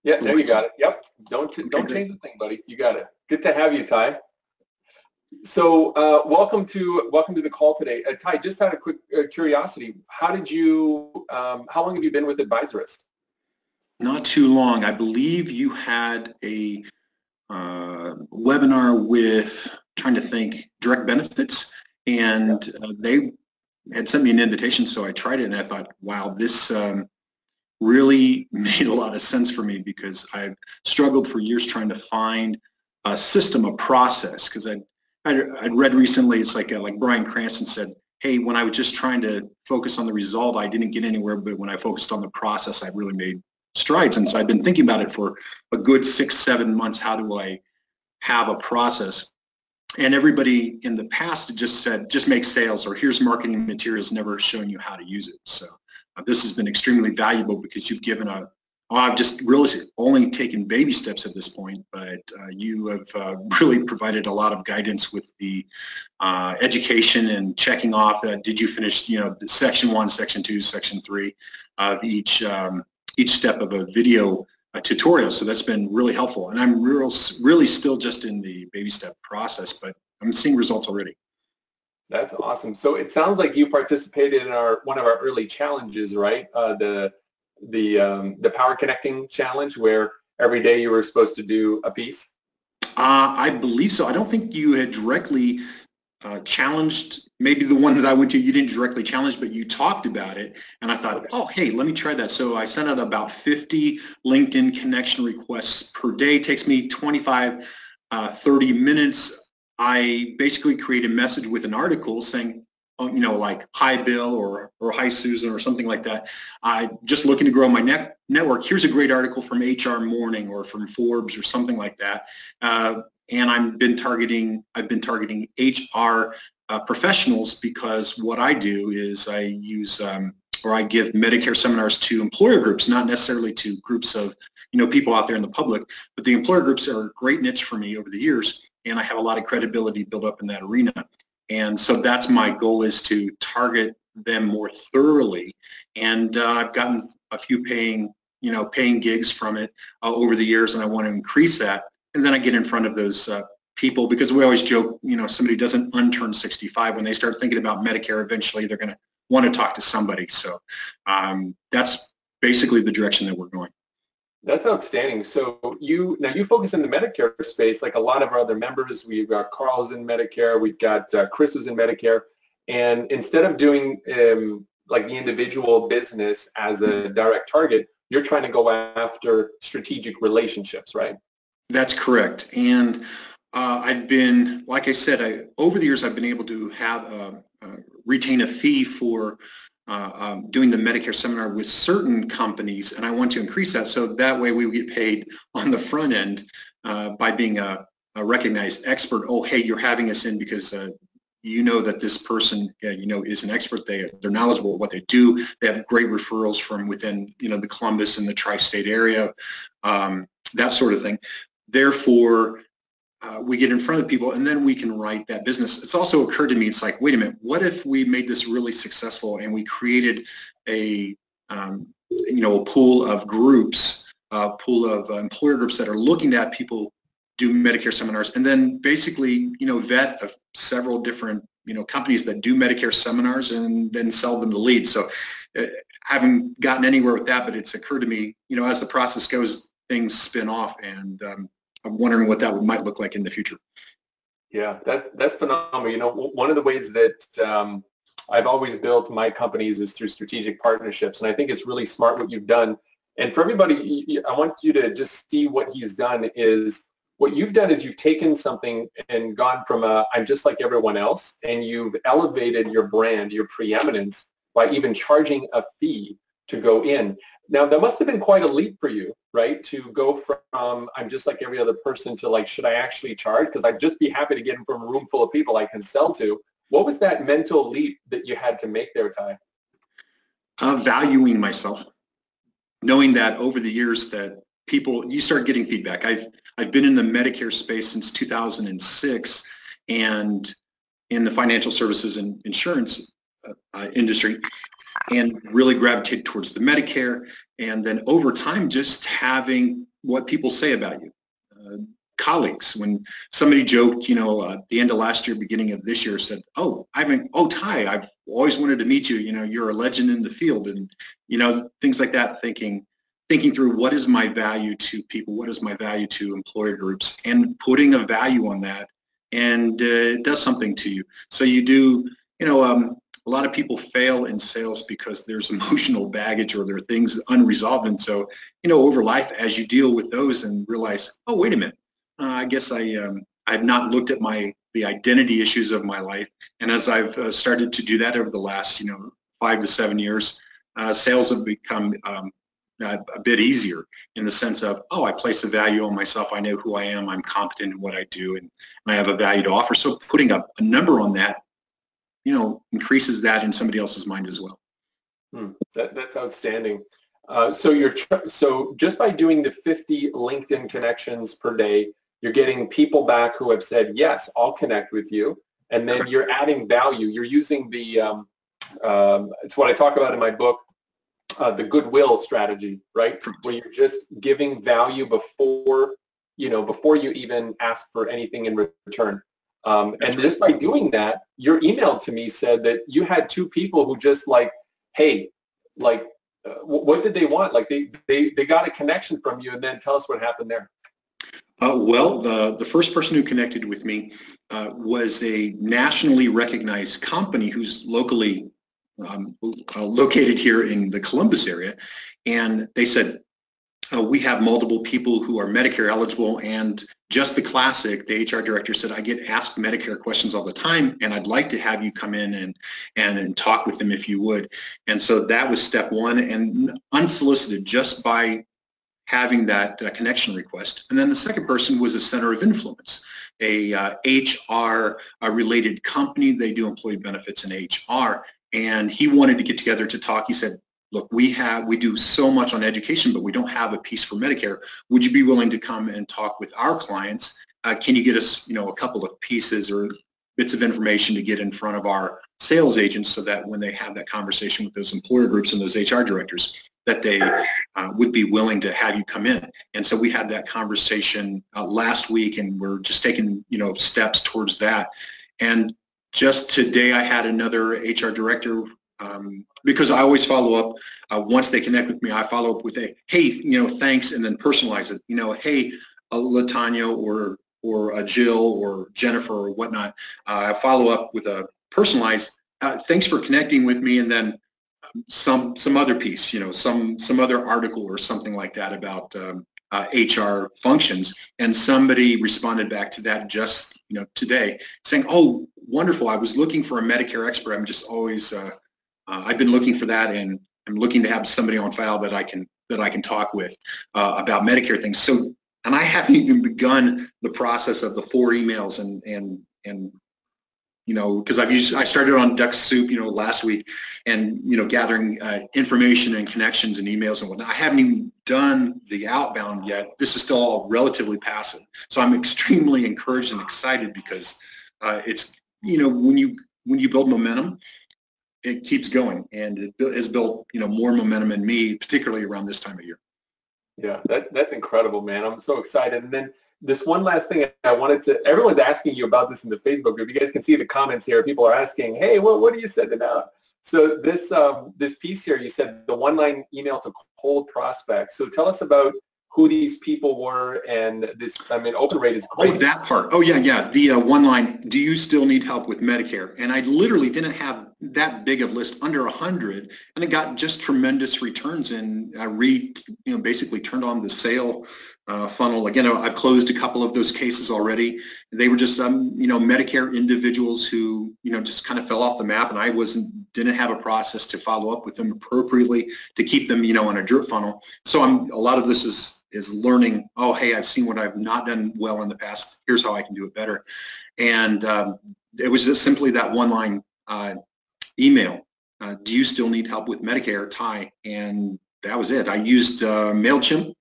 Yeah, there you got it. Yep. Don't change the thing, buddy. You got it. Good to have you, Ty. So welcome to the call today. Ty, just out of quick curiosity, how long have you been with Advisorist? Not too long. I believe you had a webinar with, trying to think, direct benefits, and they had sent me an invitation, so I tried it, and I thought, wow, this really made a lot of sense for me, because I've struggled for years trying to find a system, a process, because I'd read recently, it's like Bryan Cranston said, hey, when I was just trying to focus on the result, I didn't get anywhere, but when I focused on the process, I really made strides. And so I've been thinking about it for a good 6-7 months. How do I have a process? And everybody in the past just said, just make sales, or here's marketing materials, never showing you how to use it. So this has been extremely valuable, because you've given I've just really only taken baby steps at this point, but you have really provided a lot of guidance with the education and checking off. Did you finish, the section 1, section 2, section 3 of each step of a video tutorial? So that's been really helpful. And I'm really still just in the baby step process, but I'm seeing results already. That's awesome. So it sounds like you participated in one of our early challenges, right? The Power Connecting Challenge, where every day you were supposed to do a piece? I believe so. I don't think you had directly challenged. Maybe the one that I went to, you didn't directly challenge, but you talked about it. And I thought, oh, hey, let me try that. So I sent out about 50 LinkedIn connection requests per day. It takes me 25, 30 minutes. I basically create a message with an article saying, like, hi, Bill, or hi, Susan, or something like that. I'm just looking to grow my network. Here's a great article from HR Morning or from Forbes or something like that. And I've been targeting HR professionals, because what I do is I use or I give Medicare seminars to employer groups, not necessarily to groups of people out there in the public, but the employer groups are a great niche for me over the years, and I have a lot of credibility built up in that arena. And so that's my goal, is to target them more thoroughly. And I've gotten a few paying gigs from it over the years, and I want to increase that. And then I get in front of those people, because we always joke, somebody doesn't unturn 65. When they start thinking about Medicare, eventually they're going to want to talk to somebody. So that's basically the direction that we're going. That's outstanding. So you focus in the Medicare space, like a lot of our other members. We've got Carl's in Medicare, we've got Chris who's in Medicare, and instead of doing like the individual business as a direct target, you're trying to go after strategic relationships, right? That's correct. And I've been, like I said, over the years I've been able to have retain a fee for doing the Medicare seminar with certain companies, and I want to increase that, so that way we get paid on the front end by being a recognized expert. Oh, hey, you're having us in because that this person is an expert. They're knowledgeable at what they do. They have great referrals from within the Columbus and the tri-state area, that sort of thing. Therefore, we get in front of people, and then we can write that business. It's also occurred to me, it's like, wait a minute, what if we made this really successful and we created a pool of groups, a pool of employer groups that are looking at people do Medicare seminars, and then basically, vet of several different, companies that do Medicare seminars, and then sell them the leads. So I haven't gotten anywhere with that, but it's occurred to me, as the process goes, things spin off, and I'm wondering what that might look like in the future. Yeah, that's phenomenal. One of the ways that I've always built my companies is through strategic partnerships, and I think it's really smart what you've done. And for everybody, I want you to just see what he's done. What you've done is you've taken something and gone from I'm just like everyone else, and you've elevated your brand, your preeminence, by even charging a fee to go in. Now, that must have been quite a leap for you, right? To go from I'm just like every other person to like, should I actually charge? Because I'd just be happy to get in from a room full of people I can sell to. What was that mental leap that you had to make there, Ty? Valuing myself, knowing that over the years that you start getting feedback. I've been in the Medicare space since 2006, and in the financial services and insurance industry, and really gravitated towards the Medicare. And then over time, just having what people say about you. Colleagues, when somebody joked, at the end of last year, beginning of this year, said, Ty, I've always wanted to meet you. You're a legend in the field, and things like that. Thinking through, what is my value to people, what is my value to employer groups, and putting a value on that, and it does something to you. So you do, a lot of people fail in sales because there's emotional baggage or there are things unresolved, and so over life, as you deal with those and realize, oh, wait a minute. I guess I've not looked at the identity issues of my life, and as I've started to do that over the last 5 to 7 years, sales have become a bit easier in the sense of, oh, I place a value on myself. I know who I am. I'm competent in what I do, and I have a value to offer. So putting a number on that, increases that in somebody else's mind as well. That's outstanding. So just by doing the 50 LinkedIn connections per day, you're getting people back who have said, yes, I'll connect with you. And then you're adding value. You're using the, it's what I talk about in my book, the goodwill strategy, right? Where you're just giving value before you even ask for anything in return. And just by doing that, your email to me said that you had 2 people who just hey, what did they want? They got a connection from you, and then tell us what happened there. Well, the first person who connected with me was a nationally recognized company who's locally located here in the Columbus area. And they said, we have multiple people who are Medicare eligible, and just the classic, the HR director said, I get asked Medicare questions all the time, and I'd like to have you come in and talk with them if you would. And so that was step one, and unsolicited, just by having that connection request. And then the second person was a center of influence, a HR related company. They do employee benefits and HR. And he wanted to get together to talk. He said, look, we do so much on education, but we don't have a piece for Medicare. Would you be willing to come and talk with our clients? Can you get us, a couple of pieces or bits of information to get in front of our sales agents so that when they have that conversation with those employer groups and those HR directors, that they would be willing to have you come in. And so we had that conversation last week, and we're just taking, steps towards that. And just today I had another HR director, because I always follow up. Once they connect with me, I follow up with a, hey, thanks, and then personalize it. Hey, LaTanya or Jill or Jennifer or whatnot. I follow up with a personalized, thanks for connecting with me, and then some other piece, some other article or something like that about HR functions. And somebody responded back to that just today, saying, oh, wonderful, I was looking for a Medicare expert. I'm just always I've been looking for that, and I'm looking to have somebody on file that I can talk with about Medicare things. So, and I haven't even begun the process of the 4 emails and because I started on Duck Soup, last week, and gathering information and connections and emails and whatnot. I haven't even done the outbound yet. This is still all relatively passive. So I'm extremely encouraged and excited because it's when you build momentum, it keeps going, and it has built more momentum in me, particularly around this time of year. Yeah, that's incredible, man. I'm so excited. And then this one last thing I wanted to, everyone's asking you about this in the Facebook group. You guys can see the comments here. People are asking, hey, what do you send about? So this piece here, you said the 1-line email to cold prospects. So tell us about who these people were, and this, open rate is great. Oh, that part. Oh, yeah. The 1-line, do you still need help with Medicare? And I literally didn't have that big of a list, under 100, and it got just tremendous returns. And I basically turned on the sale funnel. Again, I've closed a couple of those cases already. They were just, Medicare individuals who, just kind of fell off the map, and I didn't have a process to follow up with them appropriately to keep them, on a drip funnel. So a lot of this is learning, oh, hey, I've seen what I've not done well in the past. Here's how I can do it better. And it was just simply that 1-line email. Do you still need help with Medicare, Ty? And that was it. I used MailChimp,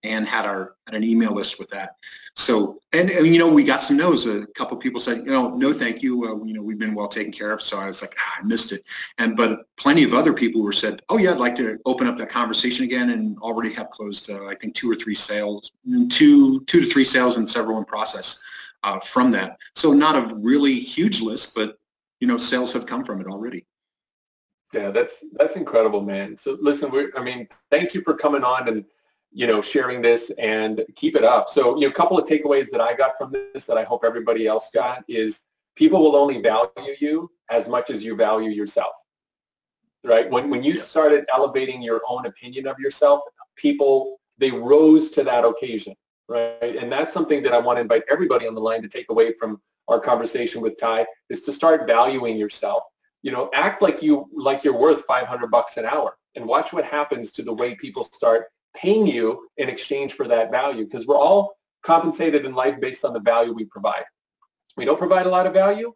and had an email list with that. So, and you know, we got some no's. A couple of people said, you know, no, thank you. You know, we've been well taken care of. So I was like, I missed it. But plenty of other people were said, oh yeah, I'd like to open up that conversation again, and already have closed, I think 2 or 3 sales, two to three sales, and several in process from that. So not a really huge list, but you know, sales have come from it already. Yeah, that's incredible, man. So listen, I mean, thank you for coming on and, you know, sharing this, and keep it up. So, you know, a couple of takeaways that I got from this that I hope everybody else got is people will only value you as much as you value yourself, right? When you started elevating your own opinion of yourself, people, they rose to that occasion, right? And that's something that I want to invite everybody on the line to take away from our conversation with Ty, is to start valuing yourself. You know, act like you're worth $500 an hour, and watch what happens to the way people start paying you in exchange for that value, because we're all compensated in life based on the value we provide. We don't provide a lot of value,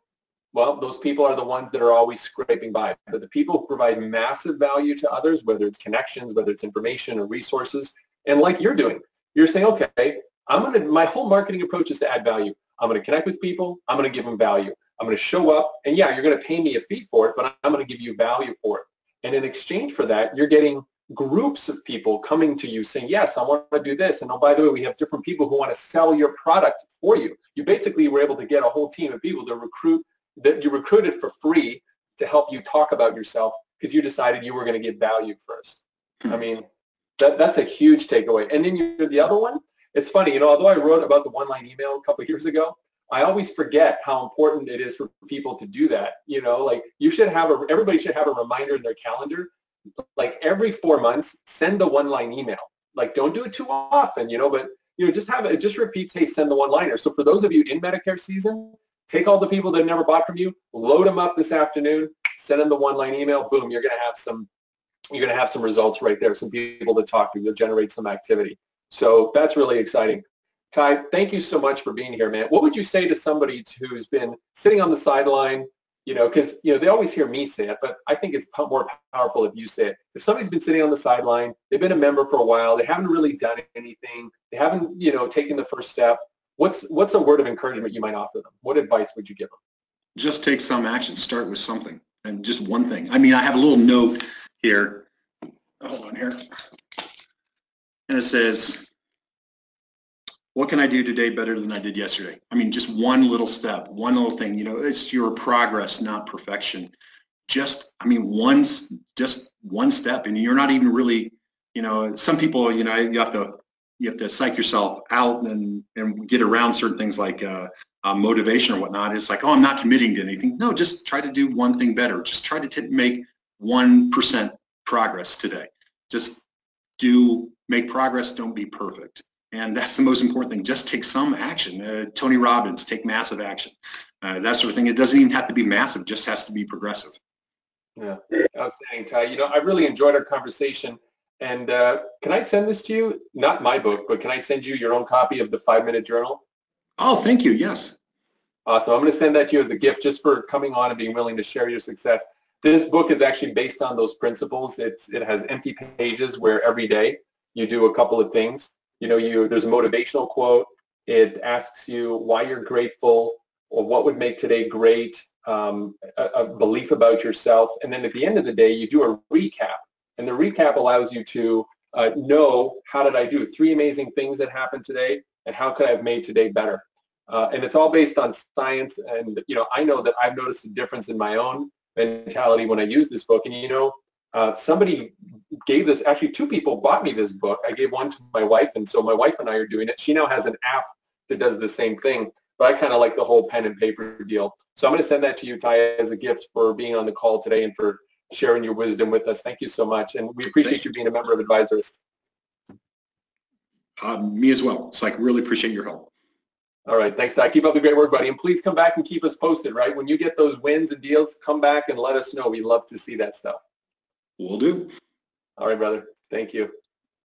well, those people are the ones that are always scraping by. But the people who provide massive value to others, whether it's connections, whether it's information or resources, and like you're doing, you're saying, okay, my whole marketing approach is to add value. I'm going to connect with people. I'm going to give them value. I'm going to show up, and yeah, you're going to pay me a fee for it, but I'm going to give you value for it. And in exchange for that, you're getting groups of people coming to you saying, yes, I want to do this. And oh, by the way, we have different people who want to sell your product for you. You basically were able to get a whole team of people to recruit, that you recruited for free to help you talk about yourself, because you decided you were going to get value first. I mean, that's a huge takeaway. And then the other one, it's funny, you know, although I wrote about the one-line email a couple of years ago, I always forget how important it is for people to do that. You know, like everybody should have a reminder in their calendar. Like every 4 months, send the one-line email. Like, don't do it too often, you know, but, you know, just have it, just repeats, hey, send the one-liner. So for those of you in Medicare season, take all the people that never bought from you, load them up this afternoon, send them the one-line email, boom, you're going to have some results right there, some people to talk to. You'll generate some activity. So that's really exciting. Ty, thank you so much for being here, man. What would you say to somebody who's been sitting on the sideline, you know, because, you know, they always hear me say it, but I think it's more powerful if you say it. If somebody's been sitting on the sideline, they've been a member for a while, they haven't really done anything, they haven't, you know, taken the first step, what's a word of encouragement you might offer them? What advice would you give them? Just take some action. Start with something, and just one thing. I mean, I have a little note here. Hold on here. And it says, what can I do today better than I did yesterday? I mean, just one little step, one little thing. You know, it's your progress, not perfection. Just one step, and you're not even really, you know, some people, you know, you have to psych yourself out and get around certain things like motivation or whatnot. It's like, oh, I'm not committing to anything. No, just try to do one thing better. Just try to make 1% progress today. Just make progress. Don't be perfect. And that's the most important thing. Just take some action. Tony Robbins, take massive action. That sort of thing. It doesn't even have to be massive. It just has to be progressive. Yeah, outstanding, Ty. You know, I really enjoyed our conversation. And can I send this to you? Not my book, but can I send you your own copy of the 5-Minute Journal? Oh, thank you. Yes. Awesome. I'm going to send that to you as a gift, just for coming on and being willing to share your success. This book is actually based on those principles. It has empty pages where every day you do a couple of things. You know, there's a motivational quote. It asks you why you're grateful, or what would make today great, a belief about yourself. And then at the end of the day, you do a recap. And the recap allows you to know, how did I do? 3 amazing things that happened today, and how could I have made today better? And it's all based on science. And, you know, I know that I've noticed a difference in my own mentality when I use this book. And, you know, somebody gave this, actually 2 people bought me this book. I gave one to my wife, and so my wife and I are doing it. She now has an app that does the same thing, but I kind of like the whole pen and paper deal. So I'm going to send that to you, Ty, as a gift for being on the call today and for sharing your wisdom with us. Thank you so much. And we appreciate you being a member of Advisorist. Me as well. It's like, really appreciate your help. All right. Thanks, Ty. Keep up the great work, buddy. And please come back and keep us posted, right? When you get those wins and deals, come back and let us know. We love to see that stuff. Will do. All right, brother. Thank you.